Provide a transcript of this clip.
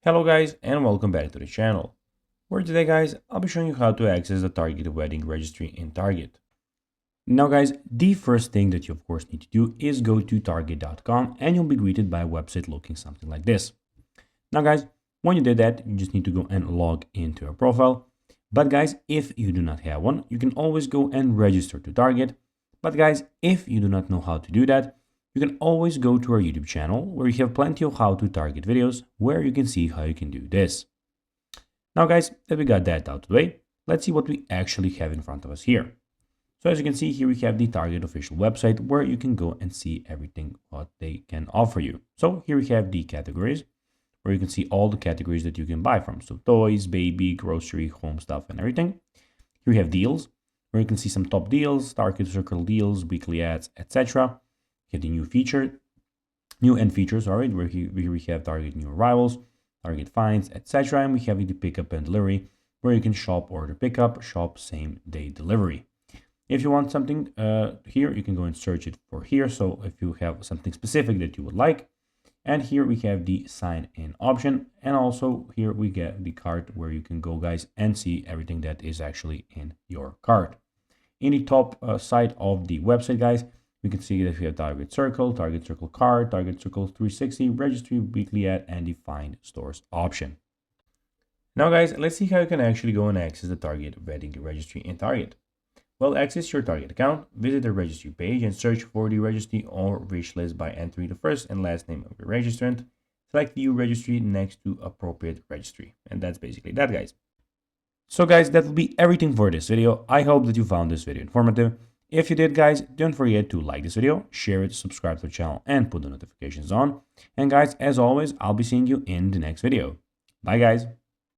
Hello guys and welcome back to the channel, where today guys I'll be showing you how to access the target wedding registry in Target. Now guys, the first thing that you of course need to do is go to target.com and you'll be greeted by a website looking something like this. Now guys, when you did that, you just need to go and log into your profile. But guys, if you do not have one, you can always go and register to Target. But guys, if you do not know how to do that, you can always go to our YouTube channel where you have plenty of how to target videos where you can see how you can do this. Now guys, that we got that out of the way, let's see what we actually have in front of us here. So as you can see here, we have the Target official website where you can go and see everything what they can offer you. So here we have the categories where you can see all the categories that you can buy from. So toys, baby, grocery, home stuff and everything. Here we have deals where you can see some top deals, Target Circle deals, weekly ads, etc. Get the new end features, all right, where here we have Target new arrivals, Target finds, etc. And we have the pickup and delivery, where you can shop order pickup, shop same day delivery. If you want something here, you can go and search it for here. So if you have something specific that you would like, and here we have the sign in option, and also here we get the cart where you can go guys and see everything that is actually in your cart. In the top side of the website guys, we can see that we have Target Circle Card, Target Circle 360, Registry, Weekly Ad, and the Find Stores option. Now guys, let's see how you can actually go and access the Target wedding registry in Target. Well, access your Target account, visit the registry page and search for the registry or wish list by entering the first and last name of your registrant. Select View Registry next to appropriate registry. And that's basically that guys. So guys, that will be everything for this video. I hope that you found this video informative. If you did guys, don't forget to like this video, share it, subscribe to the channel and put the notifications on. And guys, as always, I'll be seeing you in the next video. Bye guys.